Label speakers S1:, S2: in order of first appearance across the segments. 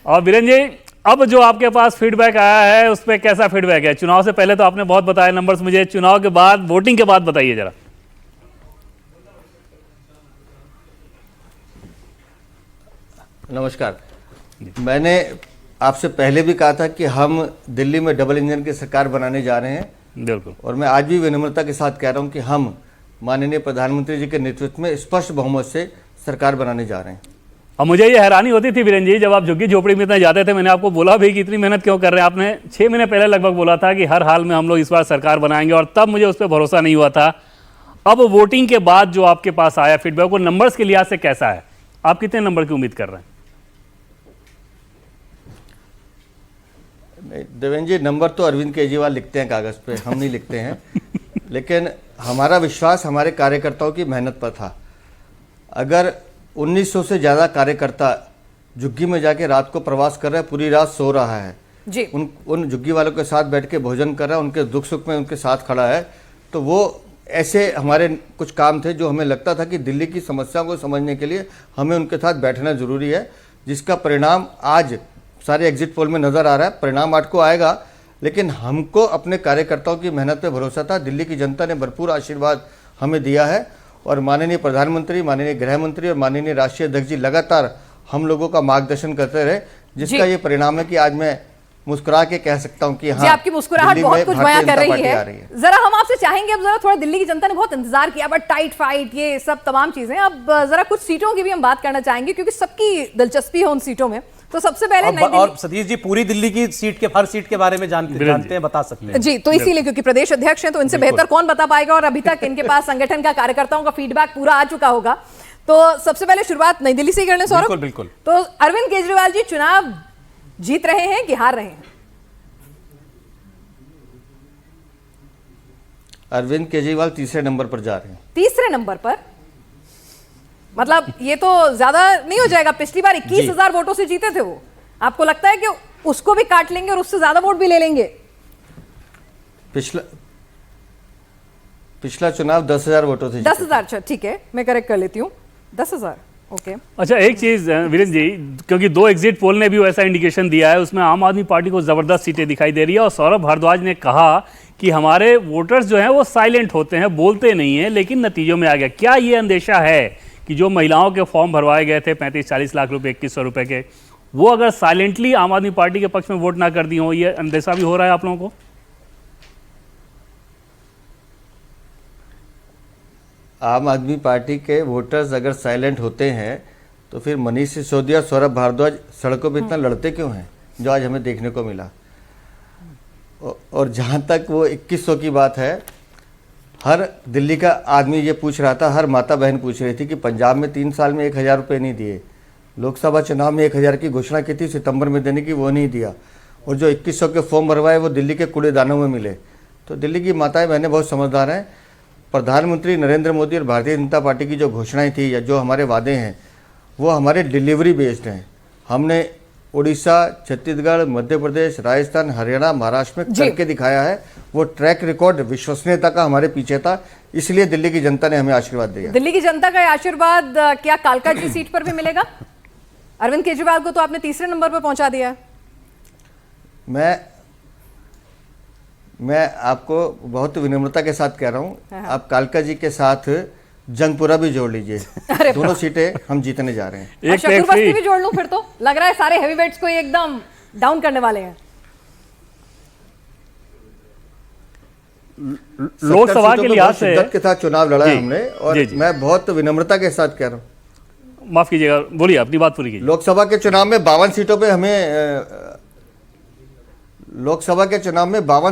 S1: और वीरेंद्र जी, अब जो आपके पास फीडबैक आया है उस पर कैसा फीडबैक है? चुनाव से पहले तो आपने बहुत बताया नंबर्स, मुझे चुनाव के बाद, वोटिंग के बाद बताइए जरा।
S2: नमस्कार। मैंने आपसे पहले भी कहा था कि हम दिल्ली में डबल इंजन की सरकार बनाने जा रहे हैं।
S1: बिल्कुल।
S2: और मैं आज भी विनम्रता के साथ कह रहा हूं कि हम माननीय प्रधानमंत्री जी के नेतृत्व में स्पष्ट बहुमत से सरकार बनाने जा रहे हैं।
S1: और मुझे ये हैरानी होती थी वीरेंद्र जी, जब आप झुग्गी झोपड़ी में इतने जाते थे, मैंने आपको बोला भी कि इतनी मेहनत क्यों कर रहे हैं। आपने 6 महीने पहले लगभग बोला था कि हर हाल में हम लोग इस बार सरकार बनाएंगे, और तब मुझे उस पर भरोसा नहीं हुआ था। अब वोटिंग के बाद जो आपके पास आया फीडबैक, वो नंबर्स के लिहाज से कैसा है? आप कितने नंबर की उम्मीद कर रहे हैं?
S2: देवेंद्र जी, नंबर तो अरविंद केजरीवाल लिखते हैं कागज पे, हम नहीं लिखते हैं। लेकिन हमारा विश्वास हमारे कार्यकर्ताओं की मेहनत पर था। अगर 1900 से ज़्यादा कार्यकर्ता झुग्गी में जाके रात को प्रवास कर रहा है, पूरी रात सो रहा है
S3: जी,
S2: उन झुग्गी वालों के साथ बैठ के भोजन कर रहा है, उनके दुख सुख में उनके साथ खड़ा है, तो वो ऐसे हमारे कुछ काम थे जो हमें लगता था कि दिल्ली की समस्याओं को समझने के लिए हमें उनके साथ बैठना जरूरी है, जिसका परिणाम आज सारे एग्जिट पोल में नज़र आ रहा है। परिणाम आज को आएगा, लेकिन हमको अपने कार्यकर्ताओं की मेहनत पे भरोसा था। दिल्ली की जनता ने भरपूर आशीर्वाद हमें दिया है, और माननीय प्रधानमंत्री, माननीय गृह मंत्री और माननीय राष्ट्रीय अध्यक्ष जी लगातार हम लोगों का मार्गदर्शन करते रहे, जिसका ये परिणाम है कि आज मैं मुस्कुरा के कह सकता हूं कि हाँ,
S3: आपकी मुस्कुराहट बहुत कुछ बयां कर रही है। जरा हम आपसे चाहेंगे, अब जरा थोड़ा दिल्ली की जनता ने बहुत इंतजार किया, बट टाइट फाइट, ये सब तमाम चीजें, अब जरा कुछ सीटों की भी हम बात करना चाहेंगे, क्योंकि सबकी दिलचस्पी है उन सीटों में। तो सबसे पहले
S4: और सतीश जी, पूरी दिल्ली की सीट के, हर सीट के बारे में जानते हैं, बता सकते हैं
S3: जी। तो इसीलिए, क्योंकि प्रदेश अध्यक्ष हैं, तो इनसे बेहतर कौन बता पाएगा, और अभी तक इनके पास संगठन का, कार्यकर्ताओं का फीडबैक पूरा आ चुका होगा। तो सबसे पहले शुरुआत नई दिल्ली से ही करने, सौरभ।
S4: बिल्कुल।
S3: तो अरविंद केजरीवाल जी चुनाव जीत रहे हैं कि हार रहे हैं?
S2: अरविंद केजरीवाल तीसरे नंबर पर जा रहे हैं।
S3: तीसरे नंबर पर? मतलब ये तो ज्यादा नहीं हो जाएगा? पिछली बार 21,000 वोटों से जीते थे वो। आपको लगता है कि उसको भी काट लेंगे और उससे ज्यादा वोट भी ले लेंगे?
S2: पिछला चुनाव 10,000 वोटों से
S3: 10,000? अच्छा, ठीक है, मैं करेक्ट कर लेती हूँ, 10,000। ओके।
S1: अच्छा, एक चीज वीरेंद्र जी, क्योंकि 2 एग्जिट पोल ने भी वैसा इंडिकेशन दिया है, उसमें आम आदमी पार्टी को जबरदस्त सीटें दिखाई दे रही है, और सौरभ भारद्वाज ने कहा कि हमारे वोटर्स जो हैं वो साइलेंट होते हैं, बोलते नहीं हैं, लेकिन नतीजों में आ गया। क्या ये अंदेशा है कि जो महिलाओं के फॉर्म भरवाए गए थे 35-40 लाख रुपए 2100 रुपए के, वो अगर साइलेंटली आम आदमी पार्टी के पक्ष में वोट ना कर दी हो, ये अंदेशा भी हो रहा है आप लोगों को?
S2: आम आदमी पार्टी के वोटर्स अगर साइलेंट होते हैं तो फिर मनीष सिसोदिया, सौरभ भारद्वाज सड़कों पर इतना लड़ते क्यों हैं, जो आज हमें देखने को मिला। और जहाँ तक वो 2100 की बात है, हर दिल्ली का आदमी ये पूछ रहा था, हर माता बहन पूछ रही थी कि पंजाब में 3 साल में 1,000 रुपये नहीं दिए, लोकसभा चुनाव में 1,000 की घोषणा की थी सितंबर में देने की, वो नहीं दिया, और जो 2100 के फॉर्म भरवाए वो दिल्ली के कूड़ेदानों में मिले। तो दिल्ली की माताएं बहनें बहुत समझदार हैं। प्रधानमंत्री नरेंद्र मोदी और भारतीय जनता पार्टी की जो घोषणाएं थी या जो हमारे वादे हैं, वो हमारे डिलीवरी बेस्ड हैं। हमने उड़ीसा, छत्तीसगढ़, मध्य प्रदेश, राजस्थान, हरियाणा, महाराष्ट्र में करके दिखाया है। वो ट्रैक रिकॉर्ड विश्वसनीयता का हमारे पीछे था, इसलिए दिल्ली की जनता ने हमें आशीर्वाद दिया।
S3: दिल्ली की जनता का आशीर्वाद क्या कालका की सीट पर भी मिलेगा? अरविंद केजरीवाल को तो आपने तीसरे नंबर पर पहुंचा दिया।
S2: मैं आपको बहुत विनम्रता के साथ कह रहा हूं, आप कालका जी के साथ जंगपुरा भी जोड़ लीजिए, दोनों सीटें हम जीतने जा रहे हैं।
S3: अच्छा, बस्ती भी जोड़ लूं फिर तो? लग रहा है सारे हैवीवेट्स को एकदम डाउन करने वाले हैं।
S1: लोकसभा के लिहाज से
S2: शिद्दत के साथ चुनाव लड़ा है हमने, और मैं बहुत विनम्रता के साथ कह रहा हूं।
S1: माफ कीजिएगा, बोलिए, अपनी बात पूरी कीजिए।
S2: लोकसभा के चुनाव में 52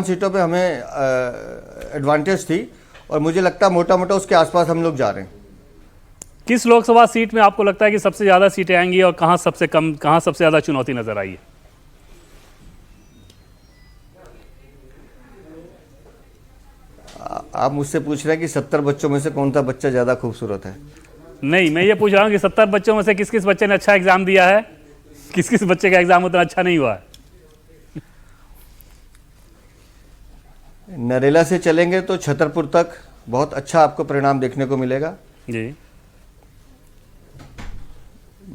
S2: सीटों पे हमें एडवांटेज थी, और मुझे लगता है मोटा मोटा उसके आसपास हम लोग जा रहे हैं।
S1: किस लोकसभा सीट में आपको लगता है कि सबसे ज्यादा सीटें आएंगी, और कहां सबसे कम, कहां सबसे ज्यादा चुनौती नजर आई है?
S2: आप मुझसे पूछ रहे हैं कि 70 बच्चों में से कौन सा बच्चा ज्यादा खूबसूरत है?
S1: नहीं, मैं ये पूछ रहा हूं कि 70 बच्चों में से किस किस बच्चे ने अच्छा एग्जाम दिया है, किस किस बच्चे का एग्जाम उतना अच्छा नहीं हुआ है।
S2: नरेला से चलेंगे तो छतरपुर तक बहुत अच्छा आपको परिणाम देखने को मिलेगा
S1: जी।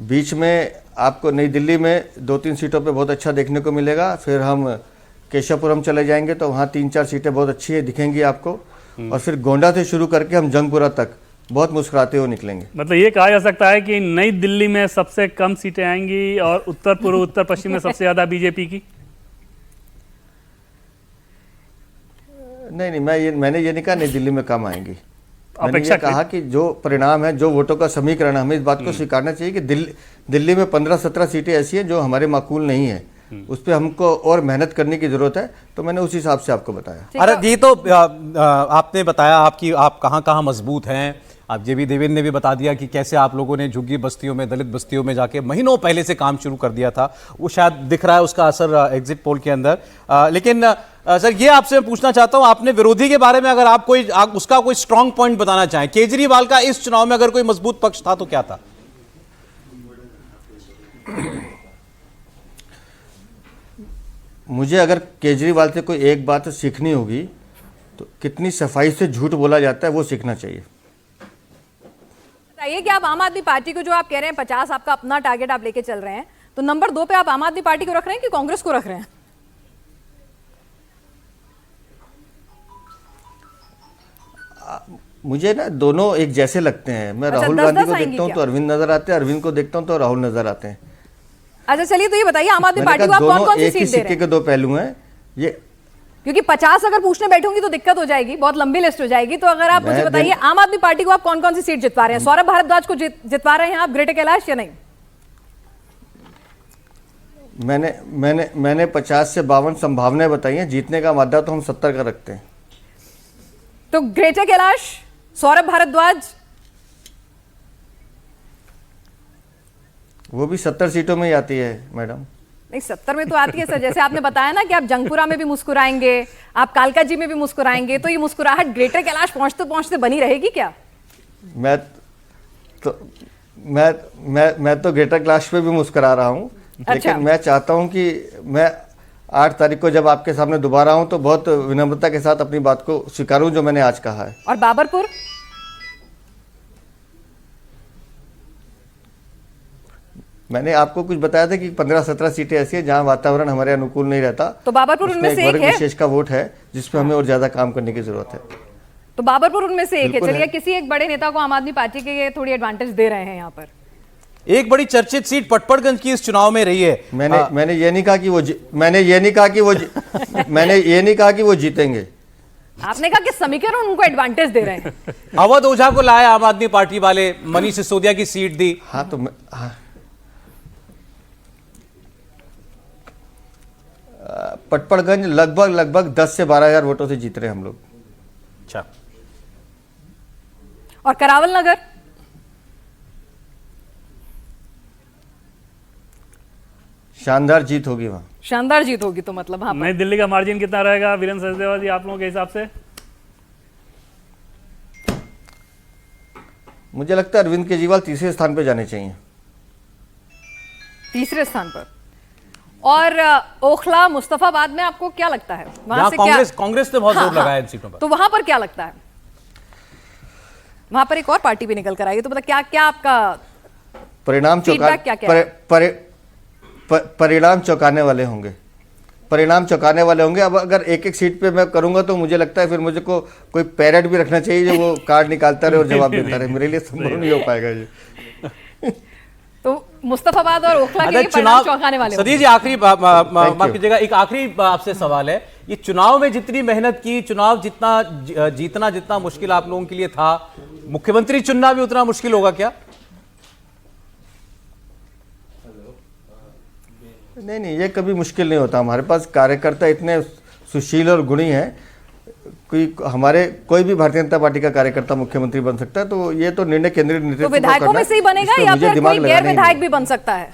S2: बीच में आपको नई दिल्ली में 2-3 सीटों पे बहुत अच्छा देखने को मिलेगा। फिर हम केशवपुरम चले जाएंगे तो वहाँ 3-4 सीटें बहुत अच्छी है दिखेंगी आपको। और फिर गोंडा से शुरू करके हम जंगपुरा तक बहुत मुस्कुराते हुए निकलेंगे।
S1: मतलब ये कहा जा सकता है कि नई दिल्ली में सबसे कम सीटें आएंगी और उत्तर पूर्व उत्तर पश्चिम में सबसे ज्यादा बीजेपी की।
S2: नहीं, मैंने ये नहीं कहा नई दिल्ली में कम आएंगी। मैंने
S1: अपेक्षा
S2: ये कहा कि जो परिणाम है, जो वोटों का समीकरण, हमें इस बात को स्वीकारना चाहिए कि दिल्ली में 15-17 सीटें ऐसी हैं जो हमारे माकूल नहीं है, उस पर हमको और मेहनत करने की जरूरत है। तो मैंने उस हिसाब से आपको बताया।
S4: अरे ये तो आपने बताया आप कहाँ मजबूत हैं। आप जे बी देवेंद्र ने भी बता दिया कि कैसे आप लोगों ने झुग्गी बस्तियों में, दलित बस्तियों में जाके महीनों पहले से काम शुरू कर दिया था। वो शायद दिख रहा है उसका असर एग्जिट पोल के अंदर। लेकिन सर ये आपसे मैं पूछना चाहता हूं, आपने विरोधी के बारे में अगर आप उसका कोई स्ट्रांग पॉइंट बताना चाहें, केजरीवाल का इस चुनाव में अगर कोई मजबूत पक्ष था तो क्या था?
S2: मुझे अगर केजरीवाल से कोई एक बात सीखनी होगी तो कितनी सफाई से झूठ बोला जाता है वो सीखना चाहिए।
S3: बताइए कि आप आम आदमी पार्टी को, जो आप कह रहे हैं 50 आपका अपना टारगेट आप लेके चल रहे हैं, तो नंबर 2 पे आप आम आदमी पार्टी को रख रहे हैं कि कांग्रेस को रख रहे हैं?
S2: मुझे ना दोनों एक जैसे लगते हैं। मैं राहुल गांधी को देखता हूँ तो अरविंद नजर आते हैं, अरविंद को देखता हूँ तो राहुल नजर आते हैं।
S3: अच्छा चलिए, तो ये बताइए आम आदमी पार्टी को आप कौन-कौन सी सीट दे रहे हैं?
S2: सिक्के के दो पहलू हैं ये,
S3: क्योंकि 50 अगर पूछने बैठूंगी तो दिक्कत हो जाएगी, बहुत लंबी लिस्ट हो जाएगी। तो अगर आप मुझे बताइए आम आदमी पार्टी को आप कौन-कौन सी सीट जितवा रहे हैं? सौरभ भारद्वाज को जितवा रहे हैं आप, ग्रेटर कैलाश, या नहीं?
S2: मैंने 50 से 52 संभावनाएं बताई हैं। जीतने का मादा तो हम 70 का रखते हैं।
S3: तो ग्रेटर कैलाश, सौरभ भारद्वाज,
S2: वो भी 70 सीटों में ही आती है मैडम।
S3: नहीं 70 में तो आती है सर। जैसे आपने बताया ना कि आप जंगपुरा में भी मुस्कुराएंगे, आप कालका जी में भी मुस्कुराएंगे, तो ये मुस्कुराहट ग्रेटर कैलाश पहुंचते पहुंचते बनी रहेगी क्या? मैं
S2: तो ग्रेटर कैलाश पे भी मुस्कुरा रहा हूँ।
S3: अच्छा।
S2: लेकिन मैं चाहता हूँ कि मैं 8 तारीख को जब आपके सामने दोबारा आऊँ तो बहुत विनम्रता के साथ अपनी बात को स्वीकारूं जो मैंने आज कहा है।
S3: और बाबरपुर?
S2: मैंने आपको कुछ बताया था कि 15-17 सीटें ऐसी हैं जहां वातावरण हमारे अनुकूल नहीं रहता।
S3: तो बाबरपुर उनमें से एक है।
S2: विशेष का वोट है जिसपे हमें और ज्यादा काम करने की जरूरत है।
S3: तो बाबरपुर उनमें से एक है। चलिए, किसी एक बड़े नेता को आम आदमी पार्टी के थोड़ी एडवांटेज दे रहे हैं यहाँ पर।
S4: एक बड़ी चर्चित सीट पटपड़गंज की इस चुनाव में रही है।
S2: मैंने ये नहीं कहा कि वो जीतेंगे।
S3: आपने कहा कि समीकरण उनको एडवांटेज दे रहे हैं।
S4: अवध ओझा को लाया आम आदमी पार्टी वाले, मनीष सिसोदिया की सीट दी।
S2: हाँ तो पटपड़गंज लगभग 10 से 12 हजार वोटों से जीत रहे हैं हम लोग।
S4: अच्छा।
S3: और करावल नगर?
S2: शानदार जीत होगी वहां।
S3: शानदार जीत होगी। तो मतलब हाँ,
S1: नई दिल्ली का मार्जिन कितना रहेगा वीरेंद्र सचदेवा जी आप लोगों के हिसाब से?
S2: मुझे लगता है अरविंद केजरीवाल तीसरे स्थान पर जाने चाहिए।
S3: तीसरे स्थान पर? और ओखला मुस्तफाबाद में आपको क्या लगता है? वहां से
S4: कांग्रेस ने बहुत जोर लगाया इन सीटों पर।
S3: तो वहां पर क्या लगता है? वहां पर एक और पार्टी भी निकल कर आई है, तो मतलब क्या आपका
S2: परिणाम परिणाम चौंकाने वाले होंगे। अब अगर एक सीट पे मैं करूंगा तो मुझे लगता है फिर मुझे को कोई पैरेट भी रखना चाहिए जो वो कार्ड निकालता रहे और जवाब देता रहे। मेरे लिए संभव नहीं हो पाएगा ये।
S3: तो मुस्तफाबाद और ओखला के परिणाम चौंकाने वाले।
S4: सदी जी, आखिरी माफ कीजिएगा, एक आखिरी आपसे सवाल है। ये चुनाव में जितनी मेहनत की, चुनाव जितना मुश्किल आप लोगों के लिए था, मुख्यमंत्री चुनना भी उतना मुश्किल होगा क्या?
S2: नहीं, ये कभी मुश्किल नहीं होता। हमारे पास कार्यकर्ता इतने सुशील और गुणी हैं, कोई भी भारतीय जनता पार्टी का कार्यकर्ता मुख्यमंत्री बन सकता है। तो ये तो निर्णय केंद्रीय नेतृत्व
S3: तो विधायकों में से ही बनेगा या फिर कोई गैर विधायक भी बन सकता है?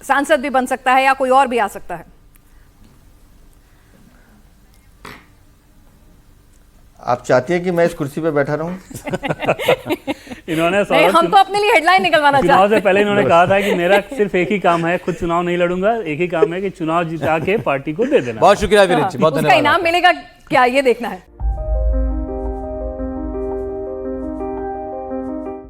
S3: सांसद भी बन सकता है या कोई और भी आ सकता है?
S2: आप चाहती हैं कि मैं इस कुर्सी पे बैठा रहूं?
S1: इन्होंने
S3: हम तो अपने लिए हेडलाइन निकलवाना चाहते हैं।
S1: चुनाव से पहले इन्होंने कहा था कि मेरा सिर्फ एक ही काम है, खुद चुनाव नहीं लड़ूंगा, एक ही काम है कि चुनाव जिता के पार्टी को दे देना।
S4: बहुत शुक्रिया वीरेंद्र जी, बहुत धन्यवाद।
S3: उसका इनाम मिलेगा क्या, ये देखना है।